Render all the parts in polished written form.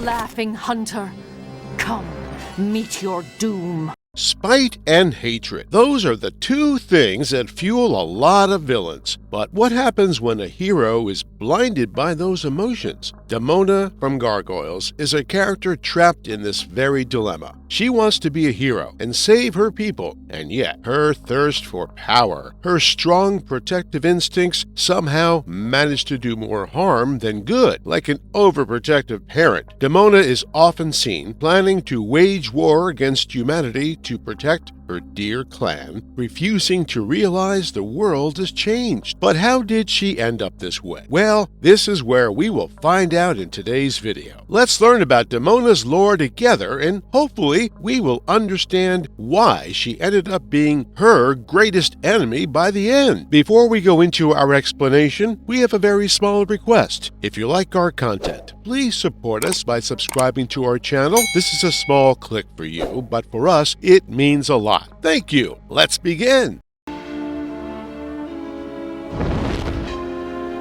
laughing hunter. Come, meet your doom. Spite and hatred. Those are the two things that fuel a lot of villains. But what happens when a hero is blinded by those emotions? Demona from Gargoyles is a character trapped in this very dilemma. She wants to be a hero and save her people, and yet her thirst for power, her strong protective instincts somehow manage to do more harm than good. Like an overprotective parent, Demona is often seen planning to wage war against humanity to protect her dear clan, refusing to realize the world has changed. But how did she end up this way? Well, this is where we will find out in today's video. Let's learn about Demona's lore together, and hopefully we will understand why she ended up being her greatest enemy by the end. Before we go into our explanation, we have a very small request. If you like our content, please support us by subscribing to our channel. This is a small click for you, but for us, it means a lot. Thank you. Let's begin.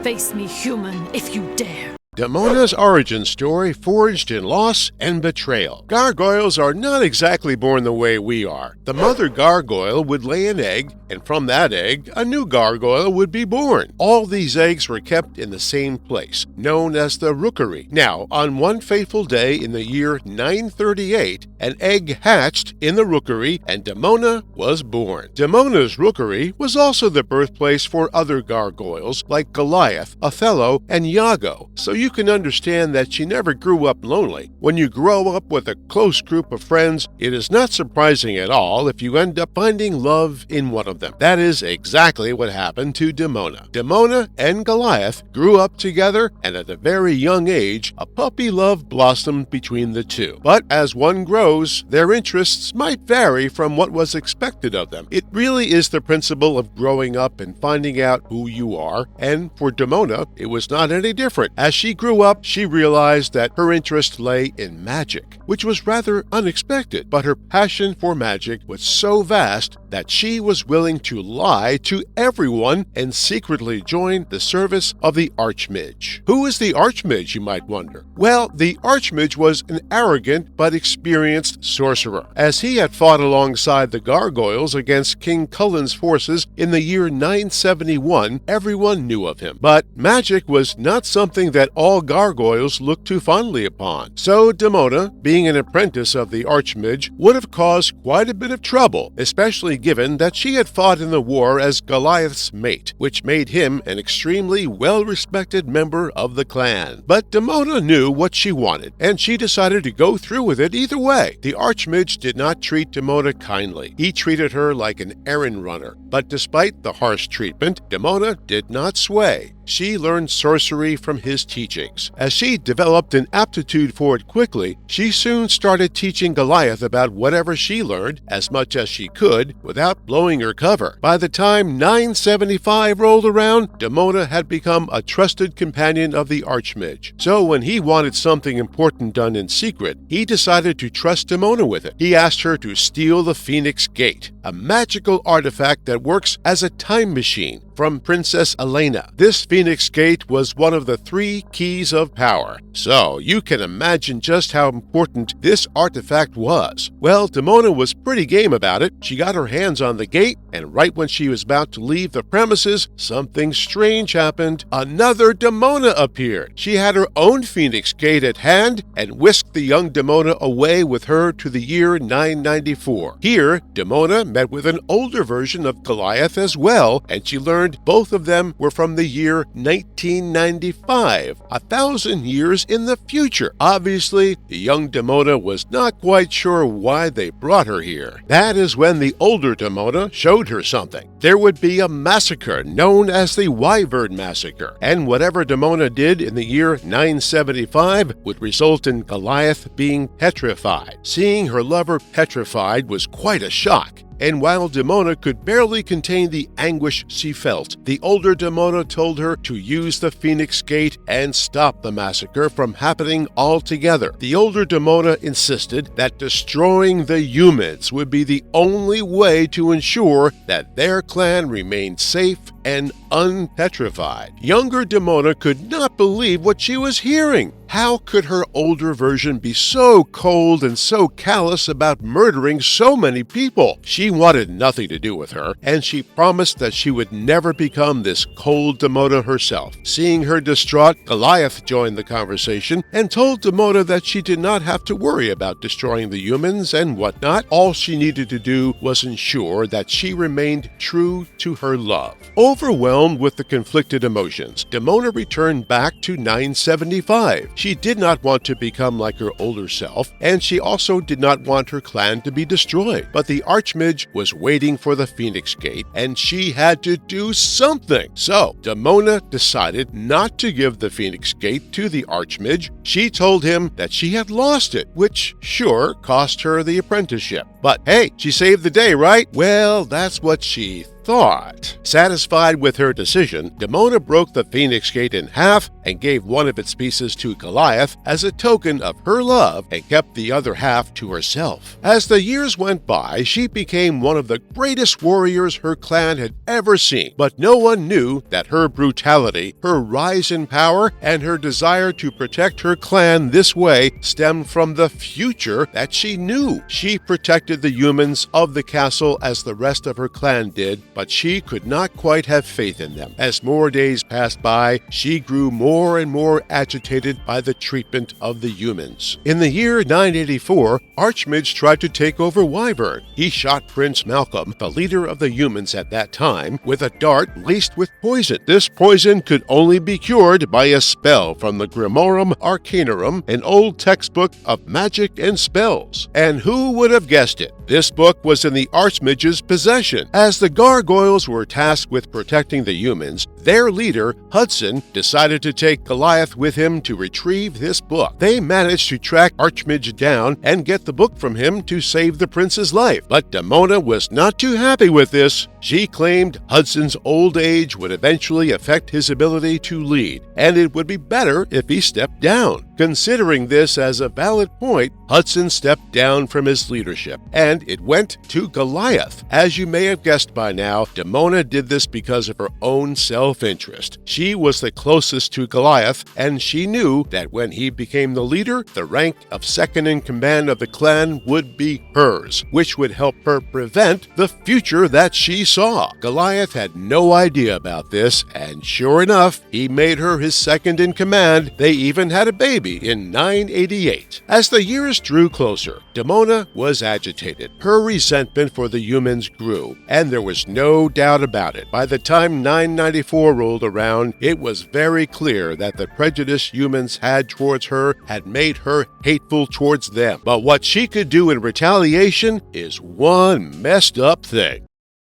Face me, human, if you dare. Demona's origin story forged in loss and betrayal. Gargoyles are not exactly born the way we are. The mother gargoyle would lay an egg, and from that egg, a new gargoyle would be born. All these eggs were kept in the same place, known as the rookery. Now, on one fateful day in the year 938, an egg hatched in the rookery, and Demona was born. Demona's rookery was also the birthplace for other gargoyles like Goliath, Othello, and Iago, so you can understand that she never grew up lonely. When you grow up with a close group of friends, it is not surprising at all if you end up finding love in one of them. That is exactly what happened to Demona. Demona and Goliath grew up together, and at a very young age, a puppy love blossomed between the two. But as one grows, their interests might vary from what was expected of them. It really is the principle of growing up and finding out who you are, and for Demona, it was not any different. As she grew up, she realized that her interest lay in magic, which was rather unexpected, but her passion for magic was so vast that she was willing to lie to everyone and secretly join the service of the Archmage. Who is the Archmage, you might wonder? Well, the Archmage was an arrogant but experienced sorcerer. As he had fought alongside the Gargoyles against King Cullen's forces in the year 971, everyone knew of him. But magic was not something that all gargoyles looked too fondly upon. So Demona, being an apprentice of the Archmage, would have caused quite a bit of trouble, especially given that she had fought in the war as Goliath's mate, which made him an extremely well-respected member of the clan. But Demona knew what she wanted, and she decided to go through with it either way. The Archmage did not treat Demona kindly. He treated her like an errand runner. But despite the harsh treatment, Demona did not sway. She learned sorcery from his teachings. As she developed an aptitude for it quickly, she soon started teaching Goliath about whatever she learned, as much as she could, without blowing her cover. By the time 975 rolled around, Demona had become a trusted companion of the Archmage. So when he wanted something important done in secret, he decided to trust Demona with it. He asked her to steal the Phoenix Gate, a magical artifact that works as a time machine, from Princess Elena. This Phoenix Gate was one of the 3 keys of power, so you can imagine just how important this artifact was. Well, Demona was pretty game about it. She got her hands on the gate, and right when she was about to leave the premises, something strange happened. Another Demona appeared. She had her own Phoenix Gate at hand and whisked the young Demona away with her to the year 994. Here, Demona met with an older version of Goliath as well, and she learned both of them were from the year 1995, 1,000 years in the future. Obviously, the young Demona was not quite sure why they brought her here. That is when the older Demona showed her something. There would be a massacre known as the Wyvern Massacre, and whatever Demona did in the year 975 would result in Goliath being petrified. Seeing her lover petrified was quite a shock. And while Demona could barely contain the anguish she felt, the older Demona told her to use the Phoenix Gate and stop the massacre from happening altogether. The older Demona insisted that destroying the humans would be the only way to ensure that their clan remained safe and unpetrified. Younger Demona could not believe what she was hearing. How could her older version be so cold and so callous about murdering so many people? She wanted nothing to do with her, and she promised that she would never become this cold Demona herself. Seeing her distraught, Goliath joined the conversation and told Demona that she did not have to worry about destroying the humans and whatnot. All she needed to do was ensure that she remained true to her love. Overwhelmed with the conflicted emotions, Demona returned back to 975. She did not want to become like her older self, and she also did not want her clan to be destroyed. But the Archmage was waiting for the Phoenix Gate, and she had to do something. So, Demona decided not to give the Phoenix Gate to the Archmage. She told him that she had lost it, which sure cost her the apprenticeship. But hey, she saved the day, right? Well, that's what she thought. Satisfied with her decision, Demona broke the Phoenix Gate in half and gave one of its pieces to Goliath as a token of her love and kept the other half to herself. As the years went by, she became one of the greatest warriors her clan had ever seen, but no one knew that her brutality, her rise in power, and her desire to protect her clan this way stemmed from the future that she knew. She protected the humans of the castle as the rest of her clan did, but she could not quite have faith in them. As more days passed by, she grew more and more agitated by the treatment of the humans. In the year 984, Archmage tried to take over Wyvern. He shot Prince Malcolm, the leader of the humans at that time, with a dart laced with poison. This poison could only be cured by a spell from the Grimorum Arcanorum, an old textbook of magic and spells. And who would have guessed it? This book was in the Archmage's possession. As the Gargoyles were tasked with protecting the humans, their leader, Hudson, decided to take Goliath with him to retrieve this book. They managed to track Archmage down and get the book from him to save the prince's life. But Demona was not too happy with this. She claimed Hudson's old age would eventually affect his ability to lead, and it would be better if he stepped down. Considering this as a valid point, Hudson stepped down from his leadership, and it went to Goliath. As you may have guessed by now, Demona did this because of her own self-interest. She was the closest to Goliath, and she knew that when he became the leader, the rank of second in command of the clan would be hers, which would help her prevent the future that she saw. Goliath had no idea about this, and sure enough, he made her his second in command. They even had a baby in 988. As the years drew closer, Demona was agitated. Her resentment for the humans grew, and there was no doubt about it. By the time 994 rolled around, it was very clear that the prejudice humans had towards her had made her hateful towards them. But what she could do in retaliation is one messed up thing.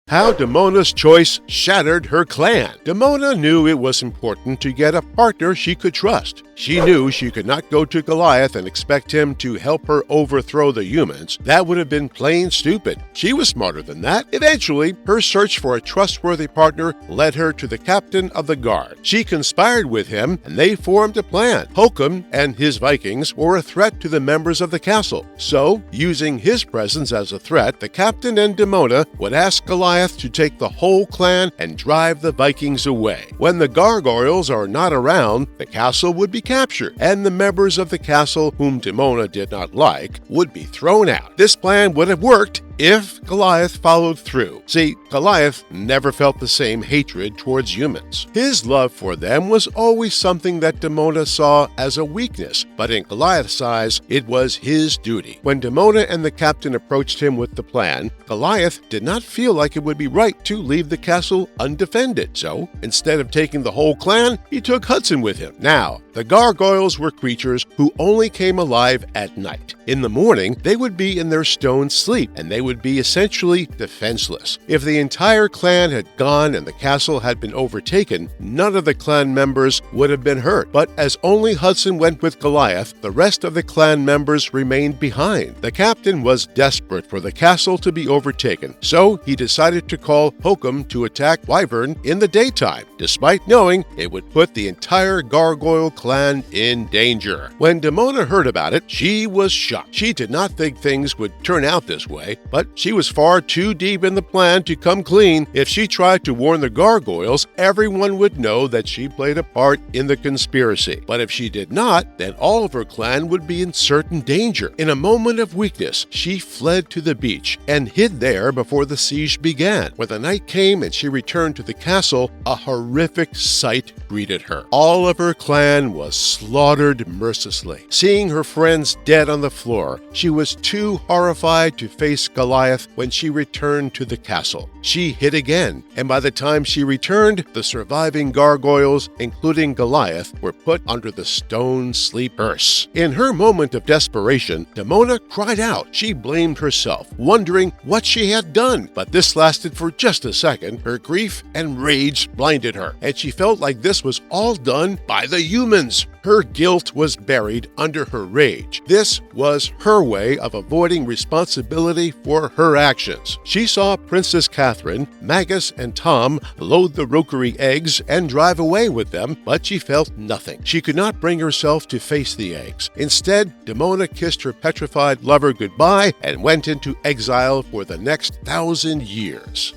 How Demona's choice shattered her clan. Demona knew it was important to get a partner she could trust. She knew she could not go to Goliath and expect him to help her overthrow the humans. That would have been plain stupid. She was smarter than that. Eventually, her search for a trustworthy partner led her to the captain of the guard. She conspired with him, and they formed a plan. Hokum and his Vikings were a threat to the members of the castle. So, using his presence as a threat, the captain and Demona would ask Goliath to take the whole clan and drive the Vikings away. When the Gargoyles are not around, the castle would be captured, and the members of the castle whom Demona did not like would be thrown out. This plan would have worked if Goliath followed through. See, Goliath never felt the same hatred towards humans. His love for them was always something that Demona saw as a weakness, but in Goliath's eyes, it was his duty. When Demona and the captain approached him with the plan, Goliath did not feel like it would be right to leave the castle undefended. So, instead of taking the whole clan, he took Hudson with him. Now, the Gargoyles were creatures who only came alive at night. In the morning, they would be in their stone sleep, and they would be essentially defenseless. If the entire clan had gone and the castle had been overtaken, none of the clan members would have been hurt. But as only Hudson went with Goliath, the rest of the clan members remained behind. The captain was desperate for the castle to be overtaken, so he decided to call Hokum to attack Wyvern in the daytime, despite knowing it would put the entire Gargoyle clan in danger. When Demona heard about it, she was shocked. She did not think things would turn out this way, but she was far too deep in the plan to come clean. If she tried to warn the Gargoyles, everyone would know that she played a part in the conspiracy. But if she did not, then all of her clan would be in certain danger. In a moment of weakness, she fled to the beach and hid there before the siege began. When the night came and she returned to the castle, a horrific sight greeted her. All of her clan was slaughtered mercilessly. Seeing her friends dead on the floor, she was too horrified to face Goliath when she returned to the castle. She hid again, and by the time she returned, the surviving Gargoyles, including Goliath, were put under the stone sleep curse. In her moment of desperation, Demona cried out. She blamed herself, wondering what she had done. But this lasted for just a second. Her grief and rage blinded her, and she felt like this was all done by the humans. Her guilt was buried under her rage. This was her way of avoiding responsibility for her actions. She saw Princess Catherine, Magus, and Tom load the rookery eggs and drive away with them, but she felt nothing. She could not bring herself to face the eggs. Instead, Demona kissed her petrified lover goodbye and went into exile for the next 1,000 years.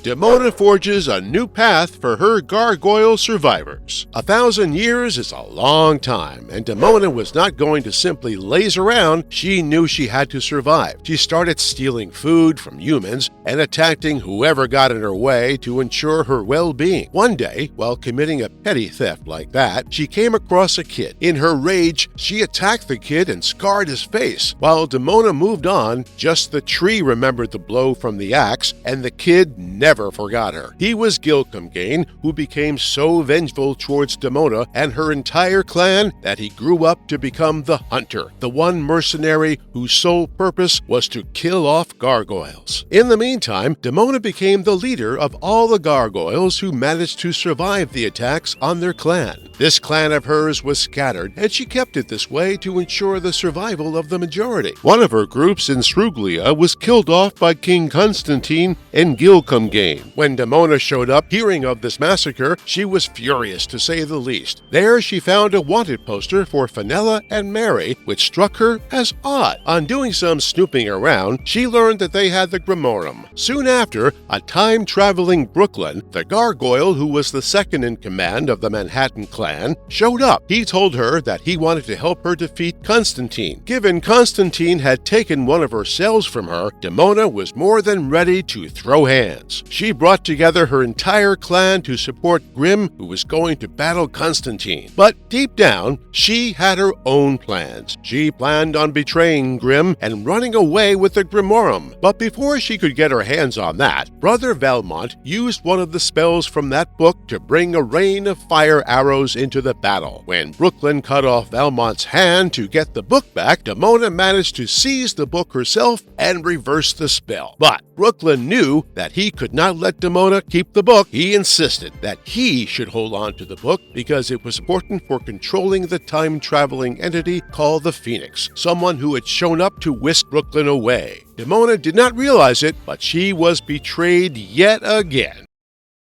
Demona forges a new path for her Gargoyle survivors. 1,000 years is a long time, and Demona was not going to simply laze around. She knew she had to survive. She started stealing food from humans and attacking whoever got in her way to ensure her well-being. One day, while committing a petty theft like that, she came across a kid. In her rage, she attacked the kid and scarred his face. While Demona moved on, just the tree remembered the blow from the axe, and the kid never forgot her. He was Gilcomgain, who became so vengeful towards Demona and her entire clan that he grew up to become the Hunter, the one mercenary whose sole purpose was to kill off Gargoyles. In the meantime, Demona became the leader of all the Gargoyles who managed to survive the attacks on their clan. This clan of hers was scattered, and she kept it this way to ensure the survival of the majority. One of her groups in Sruglia was killed off by King Constantine and Gilcomgain. When Demona showed up, hearing of this massacre, she was furious to say the least. There she found a wanted poster for Fenella and Mary, which struck her as odd. On doing some snooping around, she learned that they had the Grimorum. Soon after, a time-traveling Brooklyn, the Gargoyle who was the second in command of the Manhattan clan, showed up. He told her that he wanted to help her defeat Constantine. Given Constantine had taken one of her cells from her, Demona was more than ready to throw hands. She brought together her entire clan to support Grimm, who was going to battle Constantine. But deep down, she had her own plans. She planned on betraying Grimm and running away with the Grimorum. But before she could get her hands on that, Brother Valmont used one of the spells from that book to bring a rain of fire arrows into the battle. When Brooklyn cut off Valmont's hand to get the book back, Demona managed to seize the book herself and reverse the spell. But Brooklyn knew that he could not let Demona keep the book. He insisted that he should hold on to the book because it was important for controlling the time-traveling entity called the Phoenix, someone who had shown up to whisk Brooklyn away. Demona did not realize it, but she was betrayed yet again.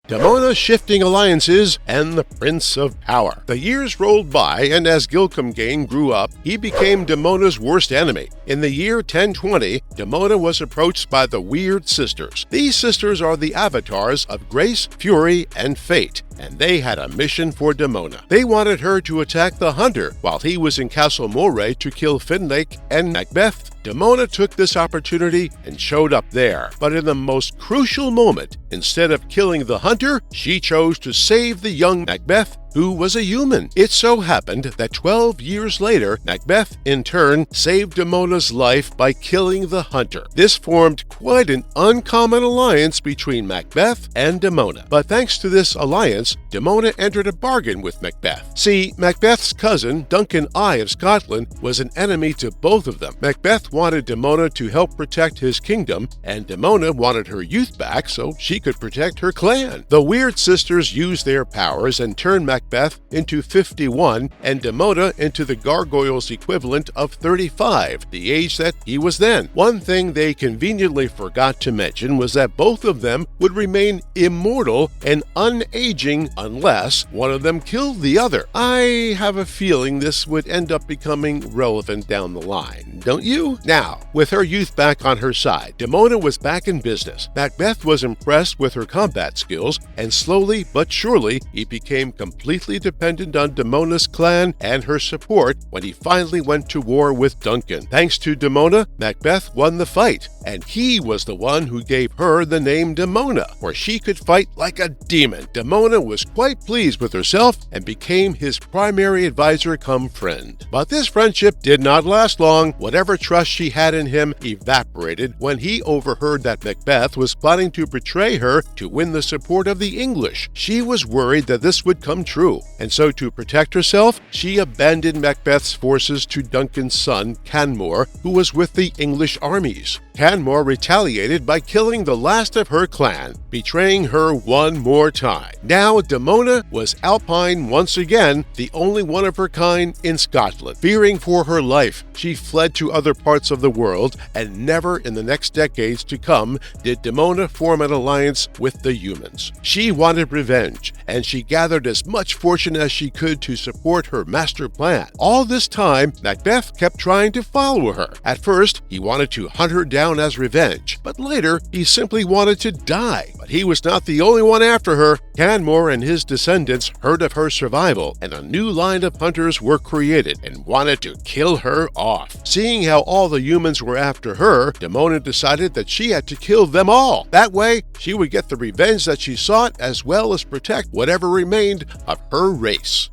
Demona shifting alliances and the Prince of Power. The years rolled by, and as Gilcomgain grew up, he became Demona's worst enemy. In the year 1020, Demona was approached by the Weird Sisters. These sisters are the avatars of Grace, Fury, and Fate, and they had a mission for Demona. They wanted her to attack the Hunter while he was in Castle Moray to kill Finlake and Macbeth. Demona took this opportunity and showed up there. But in the most crucial moment, instead of killing the Hunter, she chose to save the young Macbeth, who was a human. It so happened that 12 years later, Macbeth, in turn, saved Demona's life by killing the Hunter. This formed quite an uncommon alliance between Macbeth and Demona. But thanks to this alliance, Demona entered a bargain with Macbeth. See, Macbeth's cousin, Duncan I of Scotland, was an enemy to both of them. Macbeth wanted Demona to help protect his kingdom, and Demona wanted her youth back so she could protect her clan. The Weird Sisters used their powers and turned Macbeth Macbeth into 51 and Demona into the Gargoyles' equivalent of 35, the age that he was then. One thing they conveniently forgot to mention was that both of them would remain immortal and unaging unless one of them killed the other. I have a feeling this would end up becoming relevant down the line, don't you? Now, with her youth back on her side, Demona was back in business. Macbeth was impressed with her combat skills, and slowly but surely he became completely dependent on Demona's clan and her support when he finally went to war with Duncan. Thanks to Demona, Macbeth won the fight, and he was the one who gave her the name Demona, for she could fight like a demon. Demona was quite pleased with herself and became his primary advisor come friend. But this friendship did not last long. Whatever trust she had in him evaporated when he overheard that Macbeth was planning to betray her to win the support of the English. She was worried that this would come true, and so to protect herself, she abandoned Macbeth's forces to Duncan's son, Canmore, who was with the English armies. Canmore retaliated by killing the last of her clan, betraying her one more time. Now Demona was Alpine once again, the only one of her kind in Scotland. Fearing for her life, she fled to other parts of the world, and never in the next decades to come did Demona form an alliance with the humans. She wanted revenge, and she gathered as much fortune as she could to support her master plan. All this time, Macbeth kept trying to follow her. At first, he wanted to hunt her down as revenge, but later he simply wanted to die. But he was not the only one after her. Canmore and his descendants heard of her survival, and a new line of hunters were created and wanted to kill her off. Seeing how all the humans were after her, Demona decided that she had to kill them all. That way, she would get the revenge that she sought as well as protect whatever remained of her race.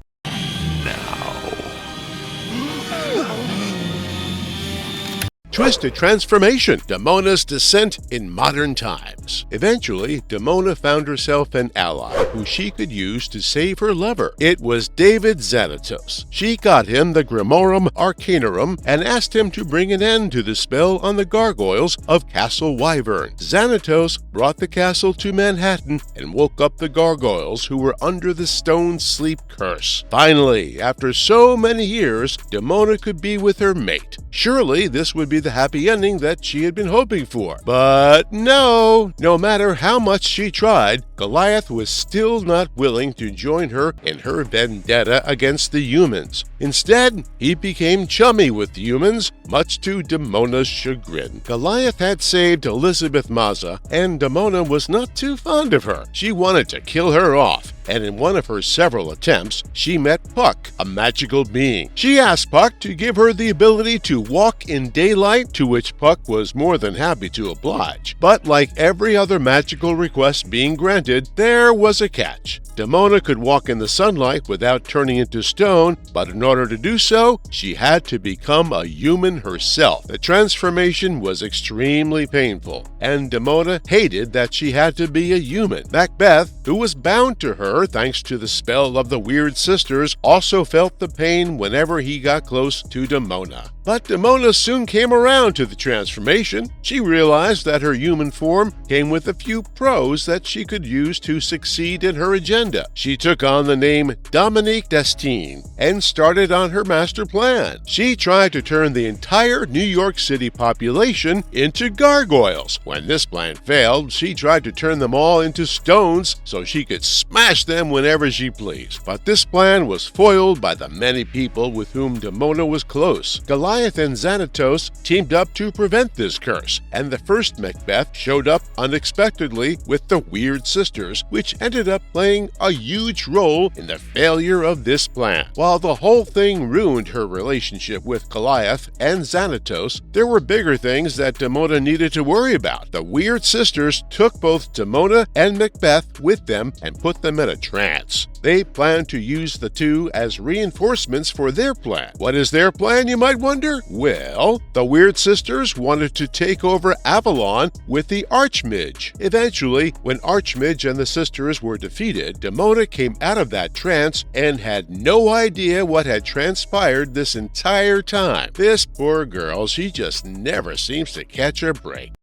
Twisted transformation, Demona's descent in modern times. Eventually, Demona found herself an ally who she could use to save her lover. It was David Xanatos. She got him the Grimorum Arcanorum and asked him to bring an end to the spell on the Gargoyles of Castle Wyvern. Xanatos brought the castle to Manhattan and woke up the Gargoyles who were under the stone sleep curse. Finally, after so many years, Demona could be with her mate. Surely this would be the happy ending that she had been hoping for. But no matter how much she tried, Goliath was still not willing to join her in her vendetta against the humans. Instead, he became chummy with the humans, much to Demona's chagrin. Goliath had saved Elizabeth Mazza, and Demona was not too fond of her. She wanted to kill her off, and in one of her several attempts, she met Puck, a magical being. She asked Puck to give her the ability to walk in daylight, to which Puck was more than happy to oblige. But like every other magical request being granted, there was a catch. Demona could walk in the sunlight without turning into stone, but in order to do so, she had to become a human herself. The transformation was extremely painful, and Demona hated that she had to be a human. Macbeth, who was bound to her thanks to the spell of the Weird Sisters, also felt the pain whenever he got close to Demona. But Demona soon came around to the transformation. She realized that her human form came with a few pros that she could use to succeed in her agenda. She took on the name Dominique Destined and started on her master plan. She tried to turn the entire New York City population into gargoyles. When this plan failed, she tried to turn them all into stones so she could smash them whenever she pleased. But this plan was foiled by the many people with whom Demona was close. Goliath and Xanatos teamed up to prevent this curse, and the first Macbeth showed up unexpectedly with the Weird Sisters, which ended up playing a huge role in the failure of this plan. While the whole thing ruined her relationship with Goliath and Xanatos, there were bigger things that Demona needed to worry about. The Weird Sisters took both Demona and Macbeth with them and put them in a trance. They planned to use the two as reinforcements for their plan. What is their plan, you might wonder? Well, the Weird Sisters wanted to take over Avalon with the Archmage. Eventually, when Archmage and the sisters were defeated, Demona came out of that trance and had no idea what had transpired this entire time. This poor girl, she just never seems to catch a break.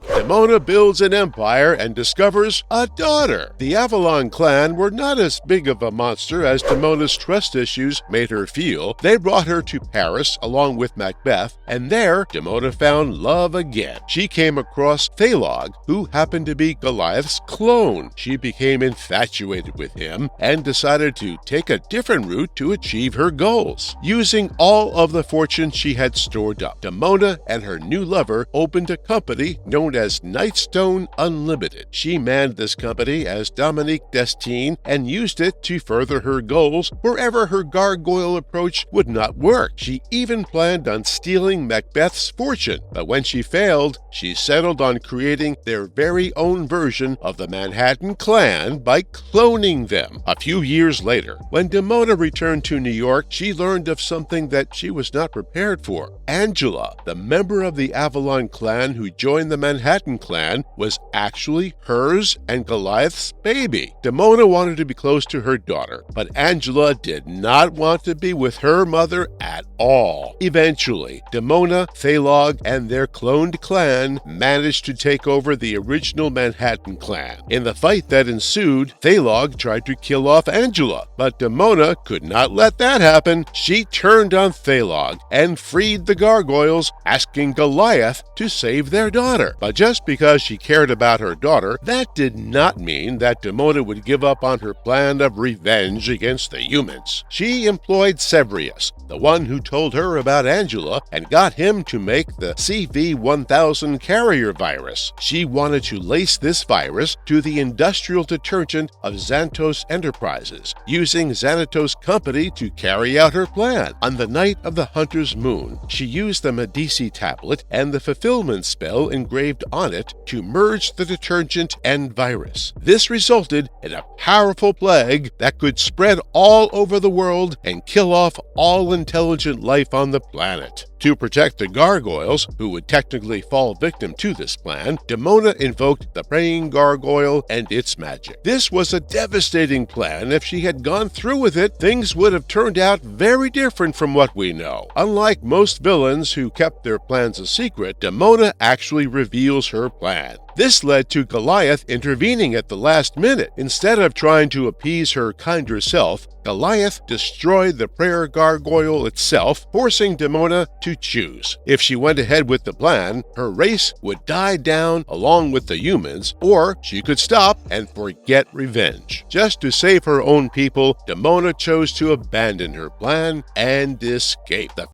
Demona builds an empire and discovers a daughter. The Avalon clan were not as big of a monster as Demona's trust issues made her feel. They brought her to Paris along with Macbeth, and there Demona found love again. She came across Thalog, who happened to be Goliath's clone. She became infatuated with him and decided to take a different route to achieve her goals. Using all of the fortune she had stored up, Demona and her new lover opened a company known as Nightstone Unlimited. She manned this company as Dominique Destined and used it to further her goals wherever her gargoyle approach would not work. She even planned on stealing Macbeth's fortune, but when she failed, she settled on creating their very own version of the Manhattan Clan by cloning them. A few years later, when Demona returned to New York, she learned of something that she was not prepared for. Angela, the member of the Avalon clan who joined the Manhattan Clan, was actually hers and Goliath's baby. Demona wanted to be close to her daughter, but Angela did not want to be with her mother at all. Eventually, Demona, Thalog, and their cloned clan managed to take over the original Manhattan Clan. In the fight that ensued, Thalog tried to kill off Angela, but Demona could not let that happen. She turned on Thalog and freed the Gargoyles, asking Goliath to save their daughter. But just because she cared about her daughter, that did not mean that Demona would give up on her plan of revenge against the humans. She employed Severus, the one who told her about Angela, and got him to make the CV-1000 carrier virus. She wanted to lace this virus to the industrial detergent of Xanatos Enterprises, using Xanatos Company to carry out her plan. On the night of the Hunter's Moon, she used the Medici tablet and the fulfillment spell engraved on it to merge the detergent and virus. This resulted in a powerful plague that could spread all over the world and kill off all intelligent life on the planet. To protect the Gargoyles, who would technically fall victim to this plan, Demona invoked the praying gargoyle and its magic. This was a devastating plan. If she had gone through with it, things would have turned out very different from what we know. Unlike most villains who kept their plans a secret, Demona actually reveals her plan. This led to Goliath intervening at the last minute. Instead of trying to appease her kinder self, Goliath destroyed the prayer gargoyle itself, forcing Demona to choose. If she went ahead with the plan, her race would die down along with the humans, or she could stop and forget revenge. Just to save her own people, Demona chose to abandon her plan and escape. The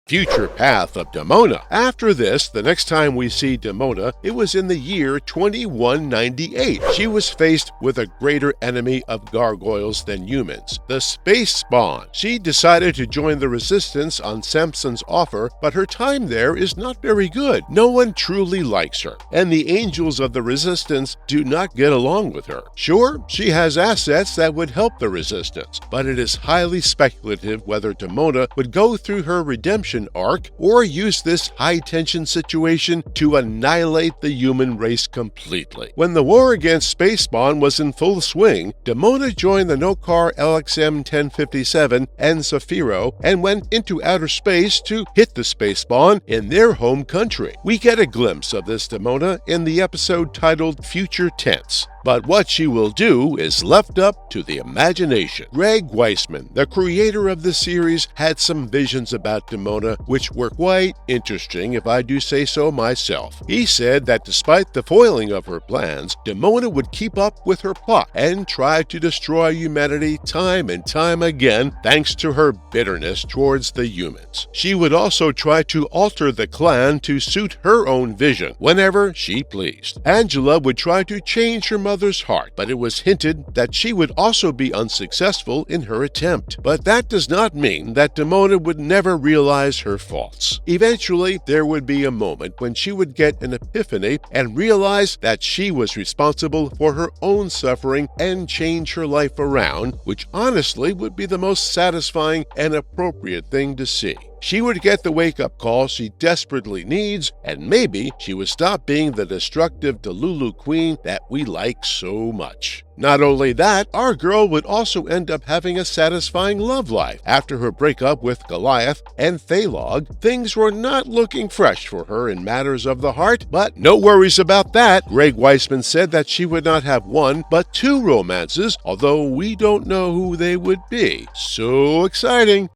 future path of Demona. After this, the next time we see Demona, it was in the year 2198. She was faced with a greater enemy of gargoyles than humans, the space spawn. She decided to join the resistance on Samson's offer, but her time there is not very good. No one truly likes her, and the angels of the resistance do not get along with her. Sure, she has assets that would help the resistance, but it is highly speculative whether Demona would go through her redemption arc or use this high-tension situation to annihilate the human race completely. When the war against space spawn was in full swing, Demona joined the Nokar LXM 1057 and Zafiro and went into outer space to hit the space spawn in their home country. We get a glimpse of this Demona in the episode titled Future Tense. But what she will do is left up to the imagination. Greg Weisman, the creator of the series, had some visions about Demona which were quite interesting, if I do say so myself. He said that despite the foiling of her plans, Demona would keep up with her plot and try to destroy humanity time and time again thanks to her bitterness towards the humans. She would also try to alter the clan to suit her own vision whenever she pleased. Angela would try to change her mother's heart, but it was hinted that she would also be unsuccessful in her attempt. But that does not mean that Demona would never realize her faults. Eventually, there would be a moment when she would get an epiphany and realize that she was responsible for her own suffering and change her life around, which honestly would be the most satisfying and appropriate thing to see. she would get the wake-up call she desperately needs, and maybe she would stop being the destructive Delulu queen that we like so much. Not only that, our girl would also end up having a satisfying love life. After her breakup with Goliath and Thalog, things were not looking fresh for her in matters of the heart, but no worries about that. Greg Weisman said that she would not have one, but two romances, although we don't know who they would be. So exciting!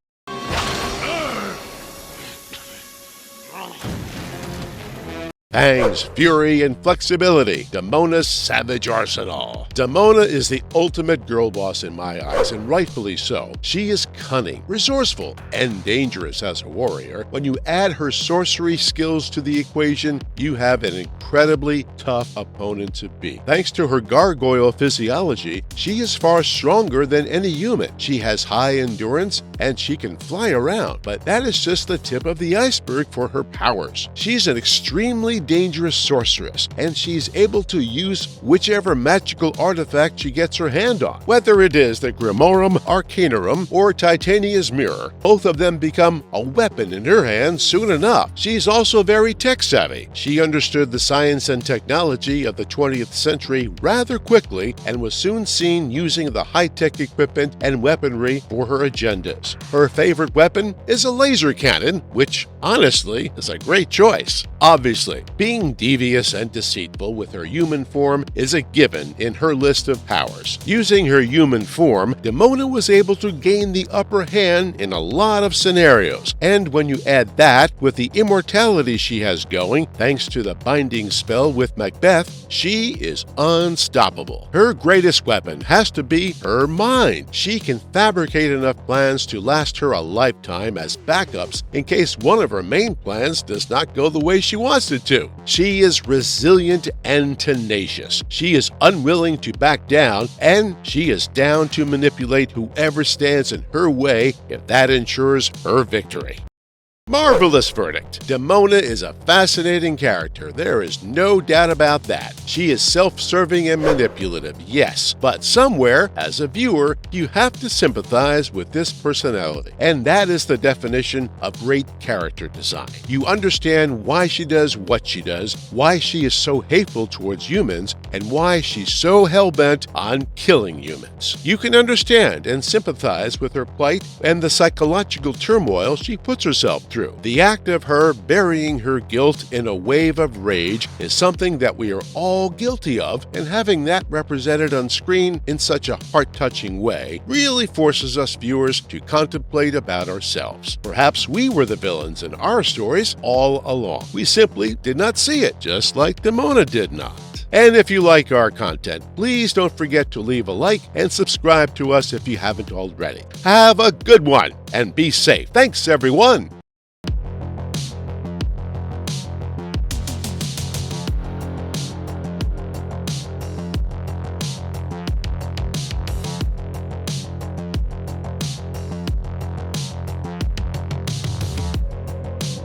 Pangs, fury, and flexibility. Demona's savage arsenal. Demona is the ultimate girl boss in my eyes, and rightfully so. She is cunning, resourceful, and dangerous as a warrior. When you add her sorcery skills to the equation, you have an incredibly tough opponent to beat. Thanks to her gargoyle physiology, she is far stronger than any human. She has high endurance, and she can fly around, but that is just the tip of the iceberg for her powers. She's an extremely dangerous sorceress, and she's able to use whichever magical artifact she gets her hand on. Whether it is the Grimorum Arcanarum or Titania's Mirror, both of them become a weapon in her hands soon enough. She's also very tech-savvy. She understood the science and technology of the 20th century rather quickly and was soon seen using the high-tech equipment and weaponry for her agendas. Her favorite weapon is a laser cannon, which, honestly, is a great choice. Obviously, being devious and deceitful with her human form is a given in her list of powers. Using her human form, Demona was able to gain the upper hand in a lot of scenarios, and when you add that with the immortality she has going, thanks to the binding spell with Macbeth, she is unstoppable. Her greatest weapon has to be her mind. She can fabricate enough plans to last her a lifetime as backups in case one of her main plans does not go the way she wants it to. She is resilient and tenacious. She is unwilling to back down, and she is down to manipulate whoever stands in her way if that ensures her victory. Marvelous verdict. Demona is a fascinating character. There is no doubt about that. She is self-serving and manipulative, yes, but somewhere, as a viewer, you have to sympathize with this personality. And that is the definition of great character design. You understand why she does what she does, why she is so hateful towards humans, and why she's so hell-bent on killing humans. You can understand and sympathize with her plight and the psychological turmoil she puts herself through. The act of her burying her guilt in a wave of rage is something that we are all guilty of, and having that represented on screen in such a heart-touching way really forces us viewers to contemplate about ourselves. Perhaps we were the villains in our stories all along. We simply did not see it, just like Demona did not. And if you like our content, please don't forget to leave a like and subscribe to us if you haven't already. Have a good one and be safe. Thanks, everyone.